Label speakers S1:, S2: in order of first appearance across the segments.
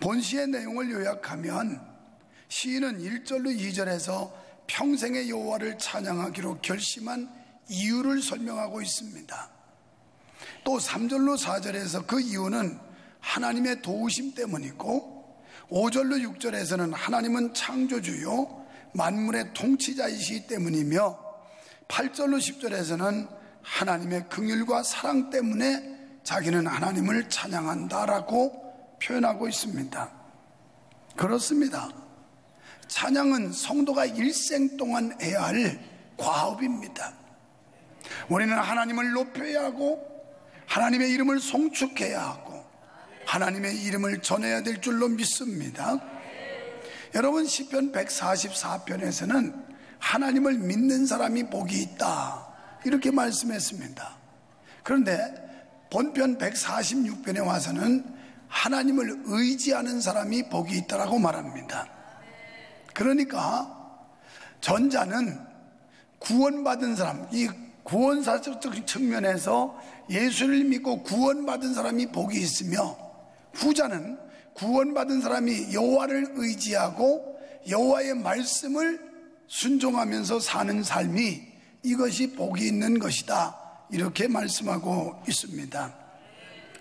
S1: 본시의 내용을 요약하면 시인은 1절로 2절에서 평생의 여호와를 찬양하기로 결심한 이유를 설명하고 있습니다. 또 3절로 4절에서 그 이유는 하나님의 도우심 때문이고, 5절로 6절에서는 하나님은 창조주요 만물의 통치자이시기 때문이며, 8절로 10절에서는 하나님의 긍휼과 사랑 때문에 자기는 하나님을 찬양한다라고 표현하고 있습니다. 그렇습니다. 찬양은 성도가 일생 동안 해야 할 과업입니다. 우리는 하나님을 높여야 하고, 하나님의 이름을 송축해야 하고, 하나님의 이름을 전해야 될 줄로 믿습니다. 여러분, 시편 144편에서는 하나님을 믿는 사람이 복이 있다 이렇게 말씀했습니다. 그런데 본편 146편에 와서는 하나님을 의지하는 사람이 복이 있다라고 말합니다. 그러니까 전자는 구원받은 사람, 이 구원사적 측면에서 예수를 믿고 구원받은 사람이 복이 있으며, 후자는 구원받은 사람이 여호와를 의지하고 여호와의 말씀을 순종하면서 사는 삶이, 이것이 복이 있는 것이다 이렇게 말씀하고 있습니다.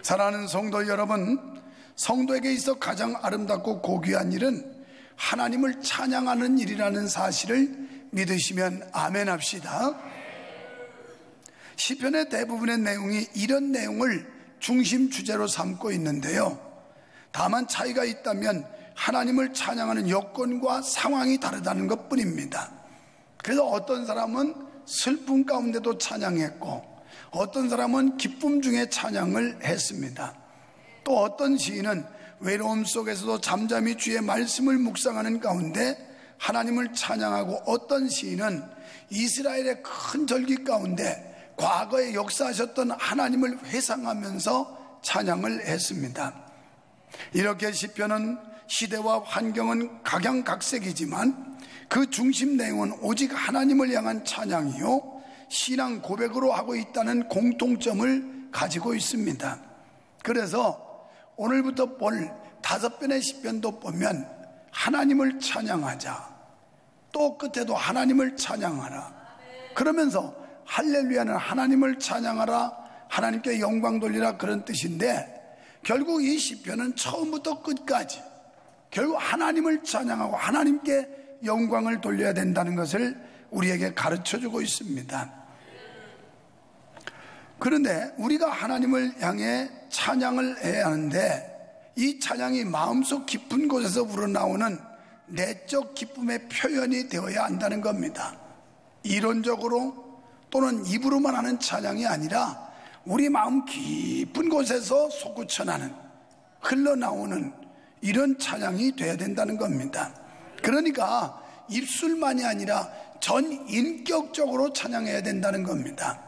S1: 사랑하는 성도 여러분, 성도에게 있어 가장 아름답고 고귀한 일은 하나님을 찬양하는 일이라는 사실을 믿으시면 아멘 합시다. 시편의 대부분의 내용이 이런 내용을 중심 주제로 삼고 있는데요, 다만 차이가 있다면 하나님을 찬양하는 여건과 상황이 다르다는 것 뿐입니다. 그래서 어떤 사람은 슬픔 가운데도 찬양했고, 어떤 사람은 기쁨 중에 찬양을 했습니다. 또 어떤 시인은 외로움 속에서도 잠잠히 주의 말씀을 묵상하는 가운데 하나님을 찬양하고, 어떤 시인은 이스라엘의 큰 절기 가운데 과거에 역사하셨던 하나님을 회상하면서 찬양을 했습니다. 이렇게 시편은 시대와 환경은 각양각색이지만 그 중심 내용은 오직 하나님을 향한 찬양이요 신앙 고백으로 하고 있다는 공통점을 가지고 있습니다. 그래서 오늘부터 볼 5편의 시편도 보면 하나님을 찬양하자, 또 끝에도 하나님을 찬양하라, 그러면서 할렐루야는 하나님을 찬양하라, 하나님께 영광 돌리라 그런 뜻인데, 결국 이 시편은 처음부터 끝까지 결국 하나님을 찬양하고 하나님께 영광을 돌려야 된다는 것을 우리에게 가르쳐주고 있습니다. 그런데 우리가 하나님을 향해 찬양을 해야 하는데, 이 찬양이 마음속 깊은 곳에서 우러나오는 내적 기쁨의 표현이 되어야 한다는 겁니다. 이론적으로 또는 입으로만 하는 찬양이 아니라 우리 마음 깊은 곳에서 솟구쳐나는, 흘러나오는 이런 찬양이 돼야 된다는 겁니다. 그러니까 입술만이 아니라 전 인격적으로 찬양해야 된다는 겁니다.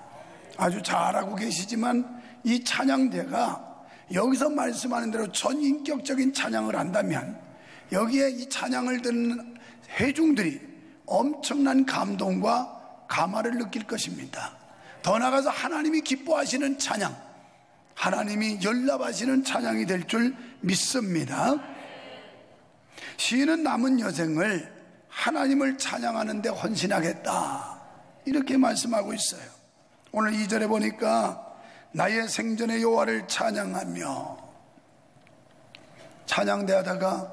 S1: 아주 잘하고 계시지만 이 찬양대가 여기서 말씀하는 대로 전 인격적인 찬양을 한다면 여기에 이 찬양을 듣는 회중들이 엄청난 감동과 감화를 느낄 것입니다. 더 나아가서 하나님이 기뻐하시는 찬양, 하나님이 연락하시는 찬양이 될 줄 믿습니다. 시인은 남은 여생을 하나님을 찬양하는 데 헌신하겠다 이렇게 말씀하고 있어요. 오늘 2절에 보니까 나의 생전의 여호와를 찬양하며, 찬양대 하다가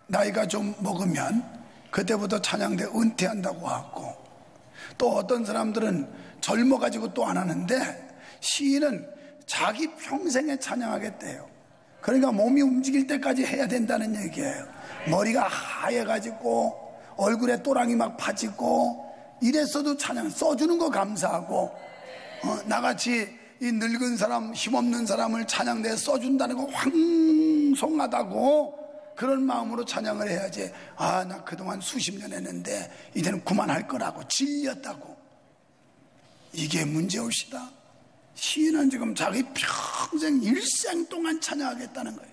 S1: 나이가 좀 먹으면 그때부터 찬양대 은퇴한다고 하고, 또 어떤 사람들은 젊어가지고 또 안 하는데, 시인은 자기 평생에 찬양하겠대요. 그러니까 몸이 움직일 때까지 해야 된다는 얘기예요. 머리가 하얘가지고 얼굴에 또랑이 막 파지고 이랬어도 찬양, 써주는 거 감사하고, 나같이 이 늙은 사람, 힘없는 사람을 찬양대에 써준다는 거 황송하다고 그런 마음으로 찬양을 해야지, 아, 나 그동안 수십 년 했는데 이제는 그만할 거라고, 질렸다고, 이게 문제올시다. 시인은 지금 자기 평생 일생 동안 찬양하겠다는 거예요.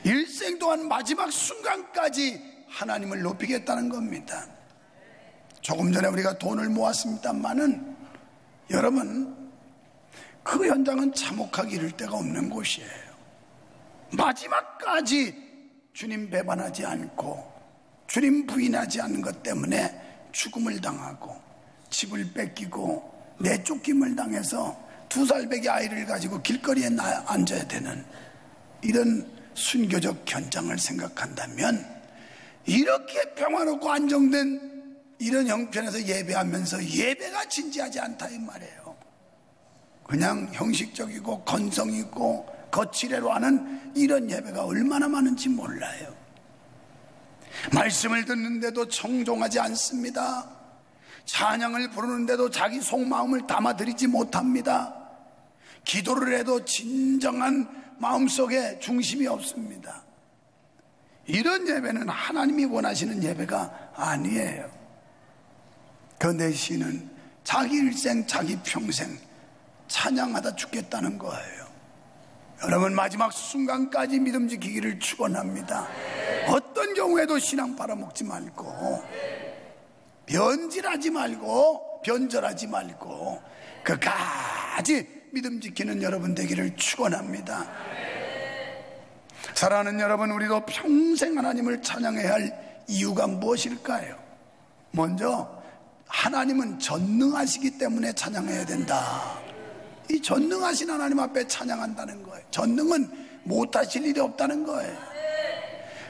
S1: 일생 동안 마지막 순간까지 하나님을 높이겠다는 겁니다. 조금 전에 우리가 돈을 모았습니다만은 여러분, 그 현장은 참혹하기 이를 데가 없는 곳이에요. 마지막까지 주님 배반하지 않고 주님 부인하지 않는 것 때문에 죽음을 당하고 집을 뺏기고 내쫓김을 당해서 2살배기 아이를 가지고 길거리에 앉아야 되는 이런 순교적 현장을 생각한다면, 이렇게 평화롭고 안정된 이런 형편에서 예배하면서 예배가 진지하지 않다 이 말이에요. 그냥 형식적이고 건성이고 거칠애로 하는 이런 예배가 얼마나 많은지 몰라요. 말씀을 듣는데도 청종하지 않습니다. 찬양을 부르는데도 자기 속마음을 담아드리지 못합니다. 기도를 해도 진정한 마음속에 중심이 없습니다. 이런 예배는 하나님이 원하시는 예배가 아니에요. 그 내시는 자기 일생 자기 평생 찬양하다 죽겠다는 거예요. 여러분, 마지막 순간까지 믿음 지키기를 축원합니다. 어떤 경우에도 신앙 팔아먹지 말고 변질하지 말고 변절하지 말고 끝까지 믿음 지키는 여러분 되기를 축원합니다. 사랑하는 여러분, 우리도 평생 하나님을 찬양해야 할 이유가 무엇일까요? 먼저 하나님은 전능하시기 때문에 찬양해야 된다. 이 전능하신 하나님 앞에 찬양한다는 거예요. 전능은 못하실 일이 없다는 거예요.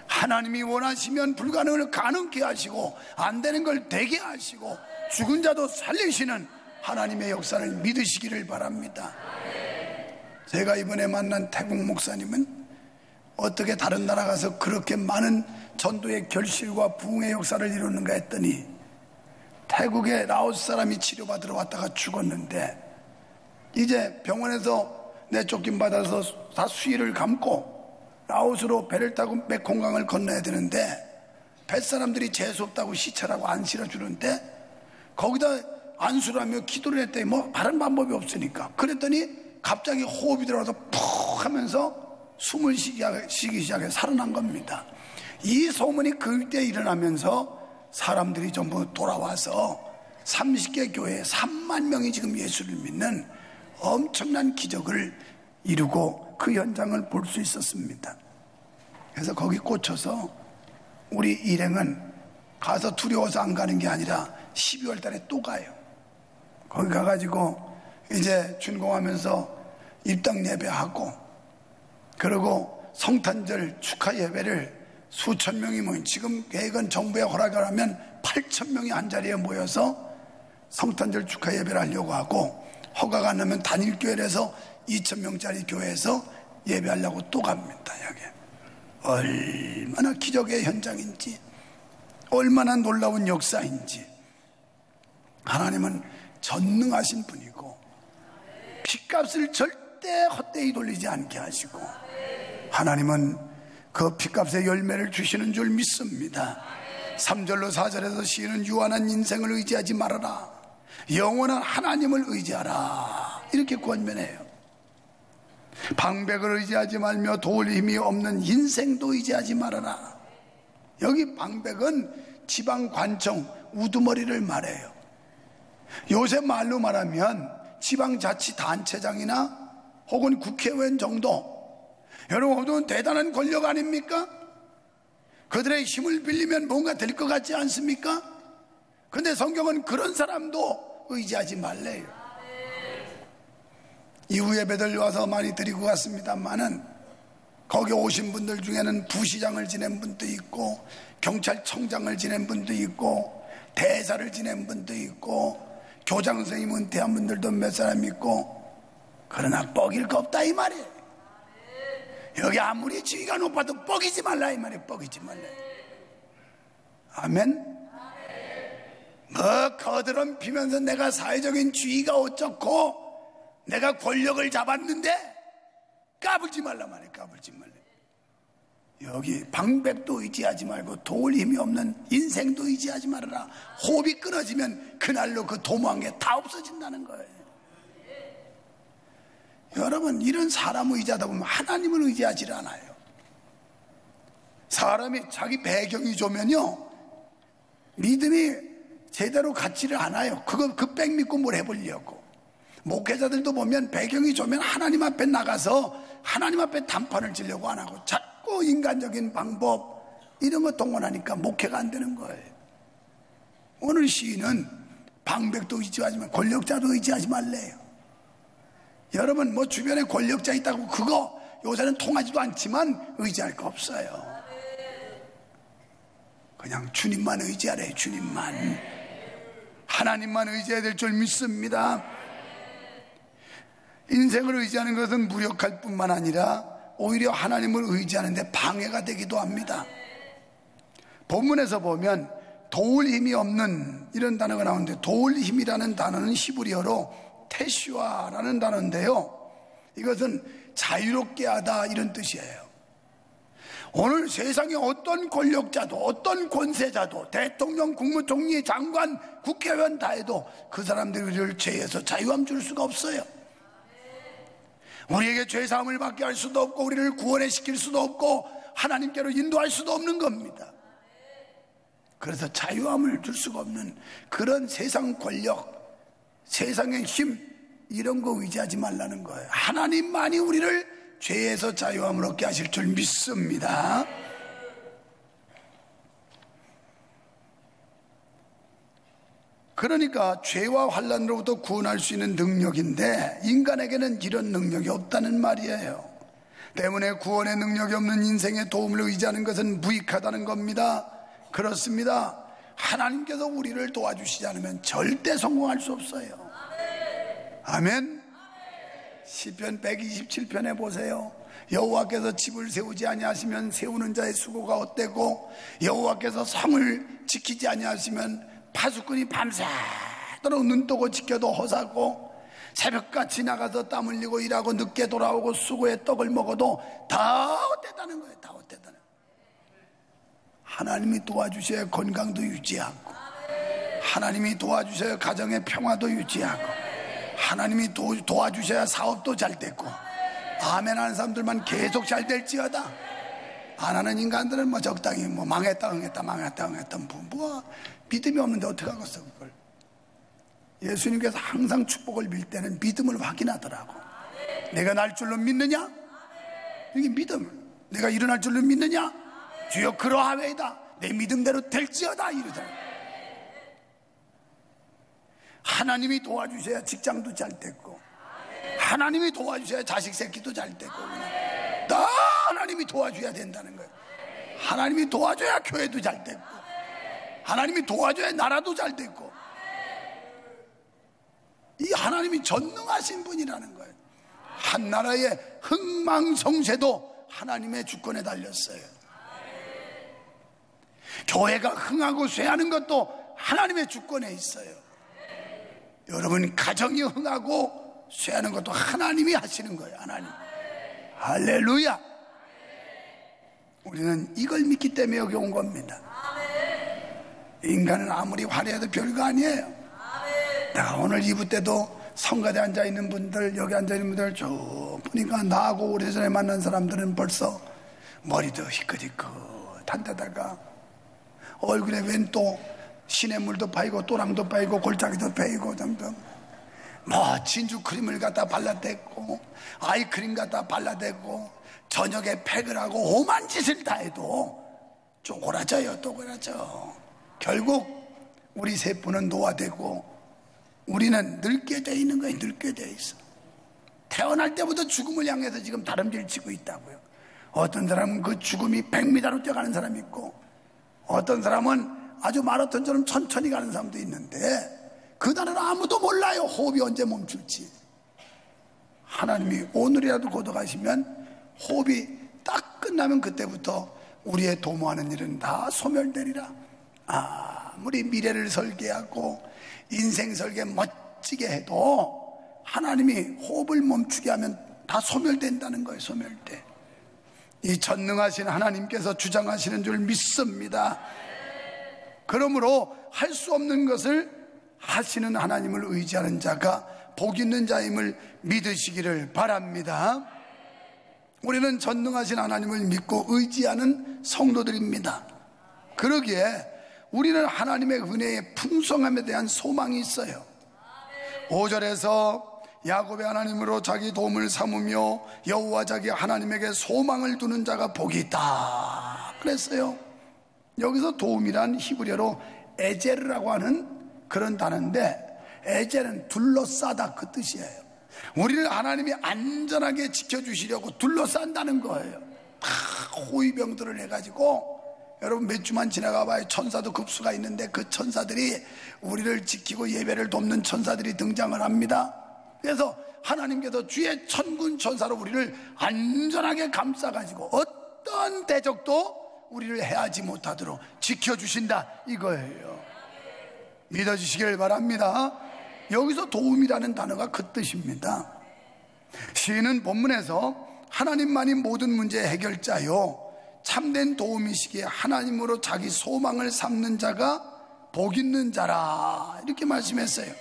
S1: 하나님이 원하시면 불가능을 가능케 하시고 안 되는 걸 되게 하시고 죽은 자도 살리시는 하나님의 역사를 믿으시기를 바랍니다. 제가 이번에 만난 태국 목사님은 어떻게 다른 나라 가서 그렇게 많은 전도의 결실과 부흥의 역사를 이루는가 했더니, 태국에 라오스 사람이 치료받으러 왔다가 죽었는데 이제 병원에서 내쫓김 받아서 다 수의를 감고 라오스로 배를 타고 메콩강을 건너야 되는데 뱃사람들이 재수없다고 시찰하고 안 실어주는데 거기다 안수를 하며 기도를 했더니 뭐 다른 방법이 없으니까, 그랬더니 갑자기 호흡이 들어와서 푹 하면서 숨을 쉬기 시작해 살아난 겁니다. 이 소문이 그때 일어나면서 사람들이 전부 돌아와서 30개 교회에 3만 명이 지금 예수를 믿는 엄청난 기적을 이루고 그 현장을 볼 수 있었습니다. 그래서 거기 꽂혀서 우리 일행은 가서 두려워서 안 가는 게 아니라 12월 달에 또 가요. 거기 가가지고 이제 준공하면서 입당 예배하고, 그리고 성탄절 축하 예배를 수천 명이 모인, 지금 계획은 정부의 허락을 하면 8천 명이 한 자리에 모여서 성탄절 축하 예배를 하려고 하고, 허가가 안 나면 단일교회에서 2천 명짜리 교회에서 예배하려고 또 갑니다. 여기 얼마나 기적의 현장인지, 얼마나 놀라운 역사인지. 하나님은 전능하신 분이고 핏값을 절대 헛되이 돌리지 않게 하시고, 하나님은 그 핏값의 열매를 주시는 줄 믿습니다. 3절로 4절에서 시인은 유한한 인생을 의지하지 말아라, 영원한 하나님을 의지하라, 이렇게 권면해요. 방백을 의지하지 말며 도울 힘이 없는 인생도 의지하지 말아라. 여기 방백은 지방관청 우두머리를 말해요. 요새 말로 말하면 지방자치단체장이나 혹은 국회의원 정도, 여러분, 그건 대단한 권력 아닙니까? 그들의 힘을 빌리면 뭔가 될 것 같지 않습니까? 근데 성경은 그런 사람도 의지하지 말래요. 이후 예배들 와서 많이 드리고 갔습니다만은 거기 오신 분들 중에는 부시장을 지낸 분도 있고 경찰청장을 지낸 분도 있고 대사를 지낸 분도 있고 교장 선생님 은퇴한 분들도 몇 사람 있고, 그러나 뻐길 거 없다 이 말이에요. 여기 아무리 지위가 높아도 뻐기지 말라 이 말이에요. 뻐기지 말라. 아멘. 뭐 거드름 피면서 내가 사회적인 지위가 어쩌고 내가 권력을 잡았는데 까불지 말라 말이에요. 까불지 말라. 여기 방백도 의지하지 말고 도울 힘이 없는 인생도 의지하지 말아라. 호흡이 끊어지면 그날로 그 도모한 게 다 없어진다는 거예요. 여러분, 이런 사람을 의지하다 보면 하나님을 의지하지 않아요. 사람이 자기 배경이 좋으면요 믿음이 제대로 갖지를 않아요. 그 백 믿고 뭘 해보려고. 목회자들도 보면 배경이 좋으면 하나님 앞에 나가서 하나님 앞에 단판을 지려고 안 하고 자꾸 인간적인 방법 이런 거 동원하니까 목회가 안 되는 거예요. 오늘 시인은 방백도 의지하지 마, 권력자도 의지하지 말래요. 여러분 뭐 주변에 권력자 있다고 그거 요새는 통하지도 않지만 의지할 거 없어요. 그냥 주님만 의지하래요. 주님만, 하나님만 의지해야 될 줄 믿습니다. 인생을 의지하는 것은 무력할 뿐만 아니라 오히려 하나님을 의지하는데 방해가 되기도 합니다. 본문에서 보면 도울 힘이 없는 이런 단어가 나오는데, 도울 힘이라는 단어는 히브리어로 테슈아라는 단어인데요, 이것은 자유롭게 하다 이런 뜻이에요. 오늘 세상에 어떤 권력자도 어떤 권세자도 대통령, 국무총리, 장관, 국회의원 다 해도 그 사람들이 우리를 죄에서 자유함 줄 수가 없어요. 우리에게 죄사함을 받게 할 수도 없고 우리를 구원해 시킬 수도 없고 하나님께로 인도할 수도 없는 겁니다. 그래서 자유함을 줄 수가 없는 그런 세상 권력, 세상의 힘 이런 거 의지하지 말라는 거예요. 하나님만이 우리를 죄에서 자유함을 얻게 하실 줄 믿습니다. 그러니까 죄와 환난으로부터 구원할 수 있는 능력인데 인간에게는 이런 능력이 없다는 말이에요. 때문에 구원의 능력이 없는 인생의 도움을 의지하는 것은 무익하다는 겁니다. 그렇습니다. 하나님께서 우리를 도와주시지 않으면 절대 성공할 수 없어요. 아멘. 시편 127편에 보세요. 여호와께서 집을 세우지 아니하시면 세우는 자의 수고가 헛되고 여호와께서 성을 지키지 아니하시면 파수꾼이 밤새도록 눈 뜨고 지켜도 허사고 새벽같이 나가서 땀 흘리고 일하고 늦게 돌아오고 수고의 떡을 먹어도 다 헛되다는 거예요. 다 헛되다는 거예요. 하나님이 도와주셔야 건강도 유지하고, 하나님이 도와주셔야 가정의 평화도 유지하고, 하나님이 도와주셔야 사업도 잘 되고, 아멘 하는 사람들만 계속 잘 될지어다. 안 하는 인간들은 뭐 적당히 뭐 망했다 망했다 뭐 믿음이 없는데 어떡하겠어 그걸. 예수님께서 항상 축복을 빌 때는 믿음을 확인하더라고. 내가 날 줄로 믿느냐? 이게 믿음을. 내가 일어날 줄로 믿느냐? 주여 그러하외이다. 내 믿음대로 될지어다 이러더라고. 하나님이 도와주셔야 직장도 잘 됐고, 하나님이 도와주셔야 자식 새끼도 잘 됐고, 다 하나님이 도와줘야 된다는 거예요. 하나님이 도와줘야 교회도 잘 됐고, 하나님이 도와줘야 나라도 잘 됐고, 이 하나님이 전능하신 분이라는 거예요. 한 나라의 흥망성쇠도 하나님의 주권에 달렸어요. 교회가 흥하고 쇠하는 것도 하나님의 주권에 있어요. 여러분 가정이 흥하고 쇠하는 것도 하나님이 하시는 거예요. 하나님. 할렐루야. 우리는 이걸 믿기 때문에 여기 온 겁니다. 인간은 아무리 화려해도 별거 아니에요. 내가 오늘 2부 때도 성가대 앉아있는 분들, 여기 앉아있는 분들 쭉 보니까 나하고 오래전에 만난 사람들은 벌써 머리도 희끗희끗한 데다가 얼굴에 웬 또 시냇물도 파이고 또랑도 파이고 골짜기도 파이고 점점 뭐 진주 크림을 갖다 발라댔고 아이크림 갖다 발라댔고 저녁에 팩을 하고 오만 짓을 다 해도 쪼그라져요. 쪼그라져. 결국 우리 세포는 노화되고 우리는 늙게 돼 있는 거예요. 늙게 돼 있어. 태어날 때부터 죽음을 향해서 지금 다름질 치고 있다고요. 어떤 사람은 그 죽음이 100m로 뛰어가는 사람이 있고, 어떤 사람은 아주 마라톤처럼 천천히 가는 사람도 있는데, 그날은 아무도 몰라요. 호흡이 언제 멈출지. 하나님이 오늘이라도 고독하시면 호흡이 딱 끝나면 그때부터 우리의 도모하는 일은 다 소멸되리라. 아무리 미래를 설계하고 인생 설계 멋지게 해도 하나님이 호흡을 멈추게 하면 다 소멸된다는 거예요. 소멸돼. 이 전능하신 하나님께서 주장하시는 줄 믿습니다. 그러므로 할 수 없는 것을 하시는 하나님을 의지하는 자가 복 있는 자임을 믿으시기를 바랍니다. 우리는 전능하신 하나님을 믿고 의지하는 성도들입니다. 그러기에 우리는 하나님의 은혜의 풍성함에 대한 소망이 있어요. 5절에서 야곱의 하나님으로 자기 도움을 삼으며 여호와 자기 하나님에게 소망을 두는 자가 복이 있다 그랬어요. 여기서 도움이란 히브리어로 에제르라고 하는 그런 단어인데, 에제르는 둘러싸다 그 뜻이에요. 우리를 하나님이 안전하게 지켜주시려고 둘러싼다는 거예요. 다 호위병들을 해가지고, 여러분 몇 주만 지나가 봐요. 천사도 급수가 있는데 그 천사들이 우리를 지키고 예배를 돕는 천사들이 등장을 합니다. 그래서 하나님께서 주의 천군 천사로 우리를 안전하게 감싸가지고 어떤 대적도 우리를 해하지 못하도록 지켜주신다 이거예요. 믿어주시길 바랍니다. 여기서 도움이라는 단어가 그 뜻입니다. 시인은 본문에서 하나님만이 모든 문제의 해결자요 참된 도움이시기에 하나님으로 자기 소망을 삼는 자가 복 있는 자라 이렇게 말씀했어요.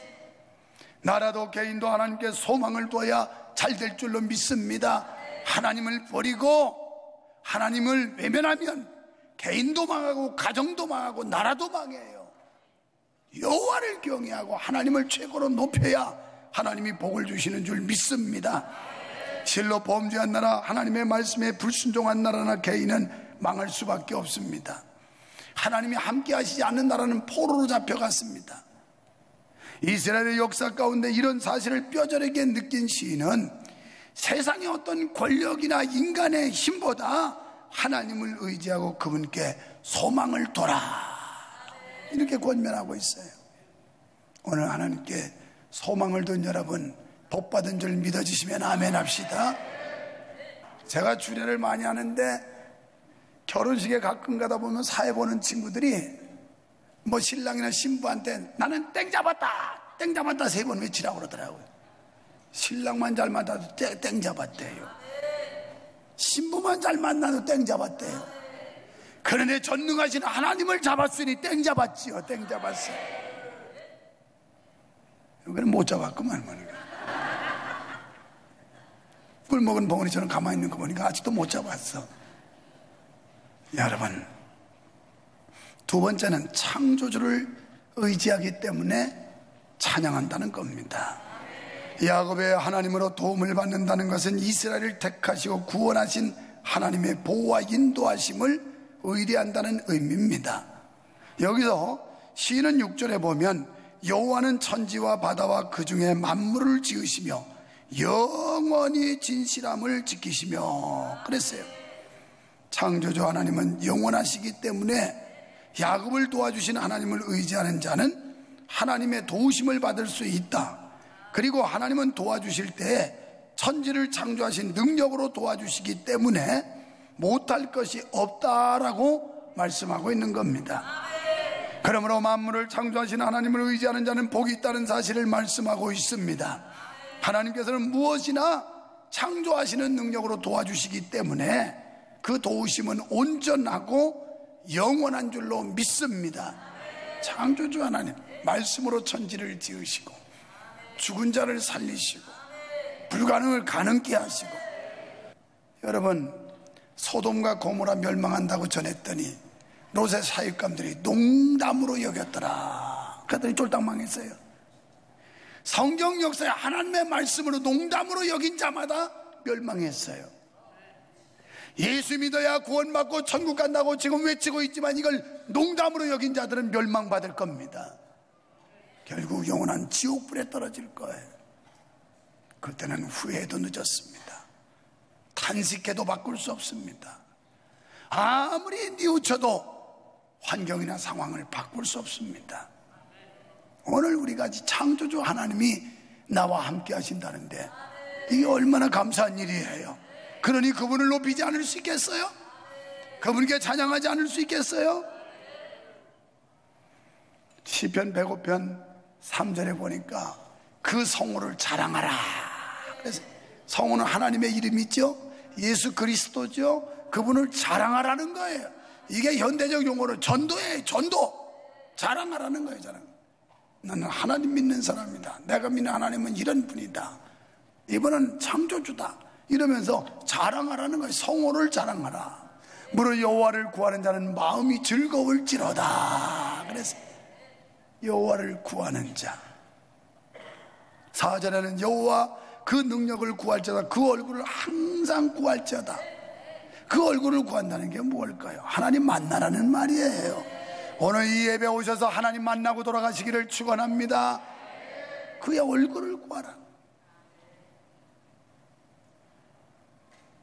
S1: 나라도 개인도 하나님께 소망을 둬야 잘 될 줄로 믿습니다. 하나님을 버리고 하나님을 외면하면 개인도 망하고 가정도 망하고 나라도 망해요. 여호와를 경외하고 하나님을 최고로 높여야 하나님이 복을 주시는 줄 믿습니다. 실로 범죄한 나라, 하나님의 말씀에 불순종한 나라나 개인은 망할 수밖에 없습니다. 하나님이 함께 하시지 않는 나라는 포로로 잡혀갔습니다. 이스라엘의 역사 가운데 이런 사실을 뼈저리게 느낀 시인은 세상의 어떤 권력이나 인간의 힘보다 하나님을 의지하고 그분께 소망을 둬라 이렇게 권면하고 있어요. 오늘 하나님께 소망을 둔 여러분 복받은 줄 믿어주시면 아멘 합시다. 제가 주례를 많이 하는데 결혼식에 가끔 가다 보면 사회 보는 친구들이 뭐 신랑이나 신부한테 나는 땡 잡았다 땡 잡았다 3번 외치라고 그러더라고요. 신랑만 잘 만나도 땡 잡았대요. 신부만 잘 만나도 땡 잡았대요. 그런데 전능하신 하나님을 잡았으니 땡 잡았지요. 땡 잡았어요. 여기는 못 잡았구만. 꿀 먹은 봉은이처럼 가만히 있는 거 보니까 아직도 못 잡았어. 여러분, 두 번째는 창조주를 의지하기 때문에 찬양한다는 겁니다. 야곱의 하나님으로 도움을 받는다는 것은 이스라엘을 택하시고 구원하신 하나님의 보호와 인도하심을 의뢰한다는 의미입니다. 여기서 시인은 6절에 보면 여호와는 천지와 바다와 그 중에 만물을 지으시며 영원히 진실함을 지키시며 그랬어요. 창조주 하나님은 영원하시기 때문에 야곱을 도와주신 하나님을 의지하는 자는 하나님의 도우심을 받을 수 있다. 그리고 하나님은 도와주실 때 천지를 창조하신 능력으로 도와주시기 때문에 못할 것이 없다라고 말씀하고 있는 겁니다. 그러므로 만물을 창조하신 하나님을 의지하는 자는 복이 있다는 사실을 말씀하고 있습니다. 하나님께서는 무엇이나 창조하시는 능력으로 도와주시기 때문에 그 도우심은 온전하고 영원한 줄로 믿습니다. 창조주 하나님 말씀으로 천지를 지으시고 죽은 자를 살리시고 불가능을 가능케 하시고, 여러분 소돔과 고모라 멸망한다고 전했더니 롯의 사육감들이 농담으로 여겼더라. 그랬더니 쫄딱 망했어요. 성경 역사에 하나님의 말씀으로 농담으로 여긴 자마다 멸망했어요. 예수 믿어야 구원받고 천국 간다고 지금 외치고 있지만 이걸 농담으로 여긴 자들은 멸망받을 겁니다. 결국 영원한 지옥불에 떨어질 거예요. 그때는 후회해도 늦었습니다. 탄식해도 바꿀 수 없습니다. 아무리 뉘우쳐도 환경이나 상황을 바꿀 수 없습니다. 오늘 우리가 창조주 하나님이 나와 함께 하신다는데 이게 얼마나 감사한 일이에요. 그러니 그분을 높이지 않을 수 있겠어요? 그분께 찬양하지 않을 수 있겠어요? 시편 105편 3절에 보니까 그 성호를 자랑하라. 그래서 성호는 하나님의 이름이죠. 예수 그리스도죠. 그분을 자랑하라는 거예요. 이게 현대적 용어로 전도예요. 전도. 자랑하라는 거예요. 자랑. 나는 하나님 믿는 사람이다. 내가 믿는 하나님은 이런 분이다. 이분은 창조주다. 이러면서 자랑하라는 거예요. 성호를 자랑하라. 무릇 여호와를 구하는 자는 마음이 즐거울지로다. 그래서 여호와를 구하는 자, 4절에는 여호와 그 능력을 구할지어다, 그 얼굴을 항상 구할지어다. 그 얼굴을 구한다는 게 뭘까요? 하나님 만나라는 말이에요. 오늘 이 예배 오셔서 하나님 만나고 돌아가시기를 축원합니다. 그의 얼굴을 구하라.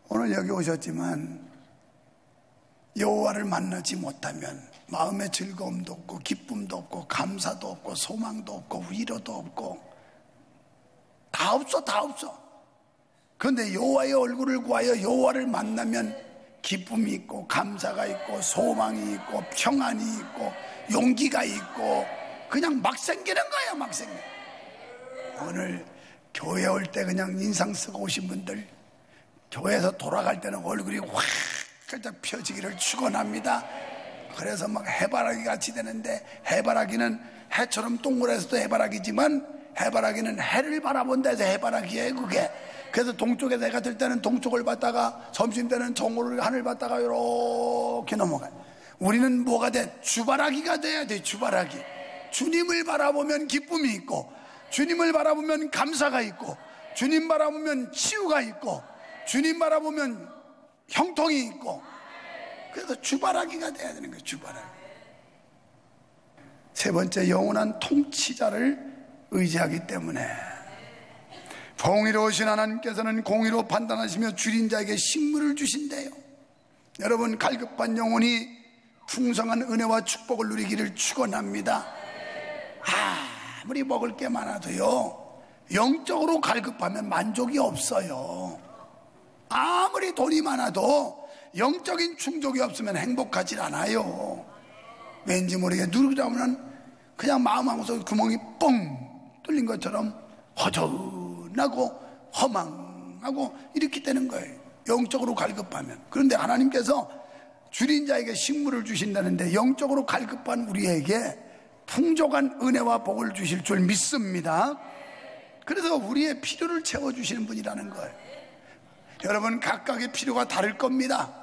S1: 오늘 여기 오셨지만 여호와를 만나지 못하면 마음의 즐거움도 없고 기쁨도 없고 감사도 없고 소망도 없고 위로도 없고 다 없어. 그런데 여호와의 얼굴을 구하여 여호와를 만나면 기쁨이 있고 감사가 있고 소망이 있고 평안이 있고 용기가 있고 그냥 막 생기는 거예요. 막 생겨. 오늘 교회 올 때 그냥 인상 쓰고 오신 분들, 교회에서 돌아갈 때는 얼굴이 확 그냥 펴지기를 축원합니다. 그래서 막 해바라기 같이 되는데, 해바라기는 해처럼 동그래서도 해바라기지만 해바라기는 해를 바라본 데서 해바라기예요. 그게 그래서 동쪽에서 해가 뜰 때는 동쪽을 봤다가 점심 때는 정오를 하늘 봤다가 이렇게 넘어가요. 우리는 뭐가 돼? 주바라기가 돼야 돼. 주바라기. 주님을 바라보면 기쁨이 있고, 주님을 바라보면 감사가 있고, 주님 바라보면 치유가 있고, 주님 바라보면 형통이 있고. 그래서 주바라기가 돼야 되는 거예요. 주바라기. 세 번째, 영원한 통치자를 의지하기 때문에 공의로우신 하나님께서는 공의로 판단하시며 줄인 자에게 식물을 주신대요. 여러분, 갈급한 영혼이 풍성한 은혜와 축복을 누리기를 축원합니다. 아무리 먹을 게 많아도요, 영적으로 갈급하면 만족이 없어요. 아무리 돈이 많아도 영적인 충족이 없으면 행복하지 않아요. 왠지 모르게 누르자면 그냥 마음속에 구멍이 뻥 뚫린 것처럼 허전하고 허망하고 이렇게 되는 거예요. 영적으로 갈급하면. 그런데 하나님께서 줄인 자에게 식물을 주신다는데, 영적으로 갈급한 우리에게 풍족한 은혜와 복을 주실 줄 믿습니다. 그래서 우리의 필요를 채워주시는 분이라는 거예요. 여러분, 각각의 필요가 다를 겁니다.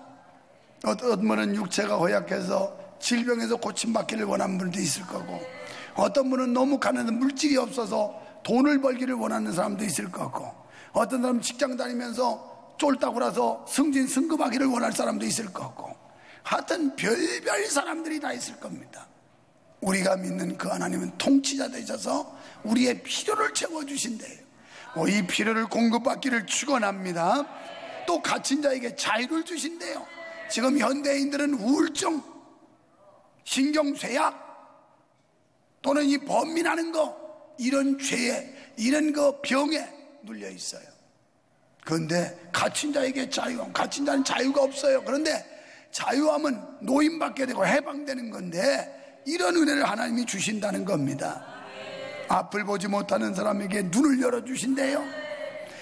S1: 어떤 분은 육체가 허약해서 질병에서 고침받기를 원하는 분도 있을 거고, 어떤 분은 너무 가난해서 물질이 없어서 돈을 벌기를 원하는 사람도 있을 거고, 어떤 사람은 직장 다니면서 쫄다구라서 승진 승급하기를 원할 사람도 있을 거고, 하여튼 별별 사람들이 다 있을 겁니다. 우리가 믿는 그 하나님은 통치자 되셔서 우리의 필요를 채워주신대요. 이 필요를 공급받기를 축원합니다. 또 갇힌 자에게 자유를 주신대요. 지금 현대인들은 우울증, 신경쇠약 또는 이 범민하는 거, 이런 죄에, 이런 그 병에 눌려 있어요. 그런데 갇힌 자에게 자유함, 갇힌 자는 자유가 없어요. 그런데 자유함은 노임받게 되고 해방되는 건데, 이런 은혜를 하나님이 주신다는 겁니다. 앞을 보지 못하는 사람에게 눈을 열어주신대요.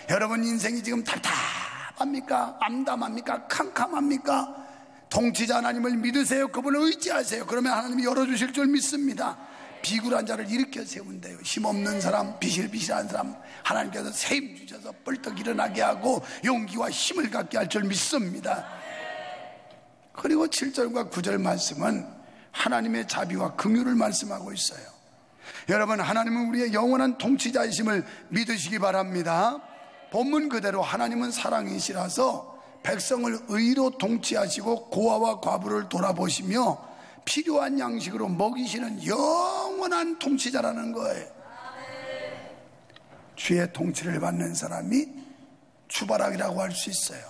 S1: 여러분 인생이 지금 답답합니까? 암담합니까? 캄캄합니까? 통치자 하나님을 믿으세요. 그분을 의지하세요. 그러면 하나님이 열어주실 줄 믿습니다. 비굴한 자를 일으켜 세운대요. 힘없는 사람, 비실비실한 사람 하나님께서 세임 주셔서 벌떡 일어나게 하고 용기와 힘을 갖게 할 줄 믿습니다. 그리고 7절과 9절 말씀은 하나님의 자비와 긍휼을 말씀하고 있어요. 여러분, 하나님은 우리의 영원한 통치자이심을 믿으시기 바랍니다. 본문 그대로 하나님은 사랑이시라서 백성을 의로 통치하시고 고아와 과부를 돌아보시며 필요한 양식으로 먹이시는 영원한 통치자라는 거예요. 주의 통치를 받는 사람이 주바락이라고 할 수 있어요.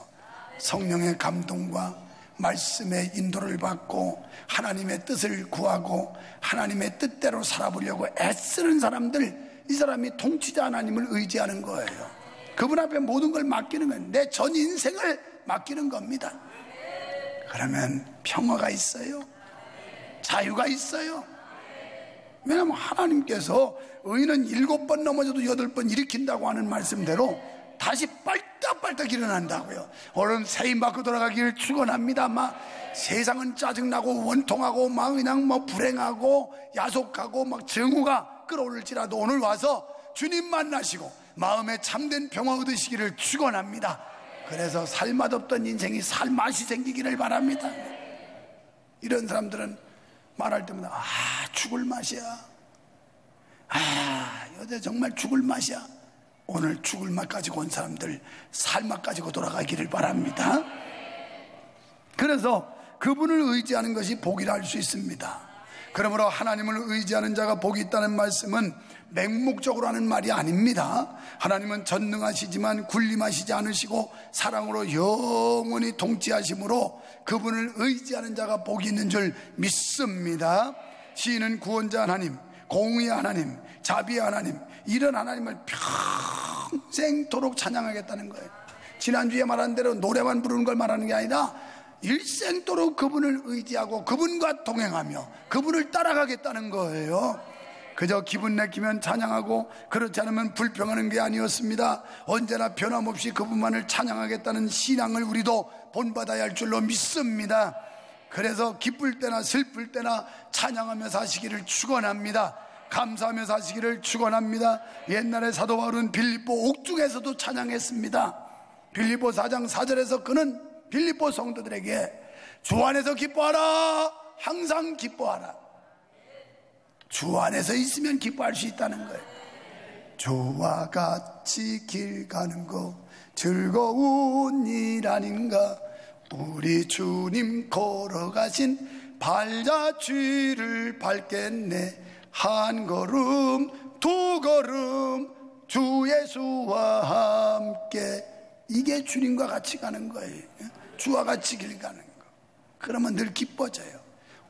S1: 성령의 감동과 말씀의 인도를 받고 하나님의 뜻을 구하고 하나님의 뜻대로 살아보려고 애쓰는 사람들, 이 사람이 통치자 하나님을 의지하는 거예요. 그분 앞에 모든 걸 맡기는 거예요. 내 전 인생을 맡기는 겁니다. 그러면 평화가 있어요. 자유가 있어요. 왜냐하면 하나님께서 의인은 7번 넘어져도 8번 일으킨다고 하는 말씀대로 다시 빨딱빨딱 일어난다고요. 오늘 세임 받고 돌아가기를 축원합니다. 막 세상은 짜증나고 원통하고 막 그냥 뭐 불행하고 야속하고 막 증오가 끌어올릴지라도 오늘 와서 주님 만나시고 마음에 참된 평화 얻으시기를 축원합니다. 그래서 살맛없던 인생이 살맛이 생기기를 바랍니다. 이런 사람들은 말할 때마다 죽을 맛이야. 요새 정말 죽을 맛이야. 오늘 죽을 맛 가지고 온 사람들 살 맛 가지고 돌아가기를 바랍니다. 그래서 그분을 의지하는 것이 복이라 할 수 있습니다. 그러므로 하나님을 의지하는 자가 복이 있다는 말씀은 맹목적으로 하는 말이 아닙니다. 하나님은 전능하시지만 군림하시지 않으시고 사랑으로 영원히 통치하심으로 그분을 의지하는 자가 복이 있는 줄 믿습니다. 시인은 구원자 하나님, 공의의 하나님, 자비의 하나님, 이런 하나님을 평생토록 찬양하겠다는 거예요. 지난주에 말한 대로 노래만 부르는 걸 말하는 게 아니라 일생토록 그분을 의지하고 그분과 동행하며 그분을 따라가겠다는 거예요. 그저 기분 내키면 찬양하고 그렇지 않으면 불평하는 게 아니었습니다. 언제나 변함없이 그분만을 찬양하겠다는 신앙을 우리도 본받아야 할 줄로 믿습니다. 그래서 기쁠 때나 슬플 때나 찬양하며 사시기를 축원합니다. 감사하며 사시기를 축원합니다. 옛날에 사도 바울은 빌립보 옥중에서도 찬양했습니다. 빌립보 4장 4절에서 그는 빌립보 성도들에게 주 안에서 기뻐하라, 항상 기뻐하라. 주 안에서 있으면 기뻐할 수 있다는 거예요. 주와 같이 길 가는 거 즐거운 일 아닌가. 우리 주님 걸어가신 발자취를 밟겠네. 한 걸음 두 걸음 주 예수와 함께. 이게 주님과 같이 가는 거예요. 주와 같이 길 가는 거. 그러면 늘 기뻐져요.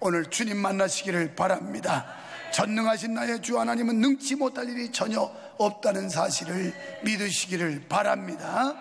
S1: 오늘 주님 만나시기를 바랍니다. 전능하신 나의 주 하나님은 능치 못할 일이 전혀 없다는 사실을 믿으시기를 바랍니다.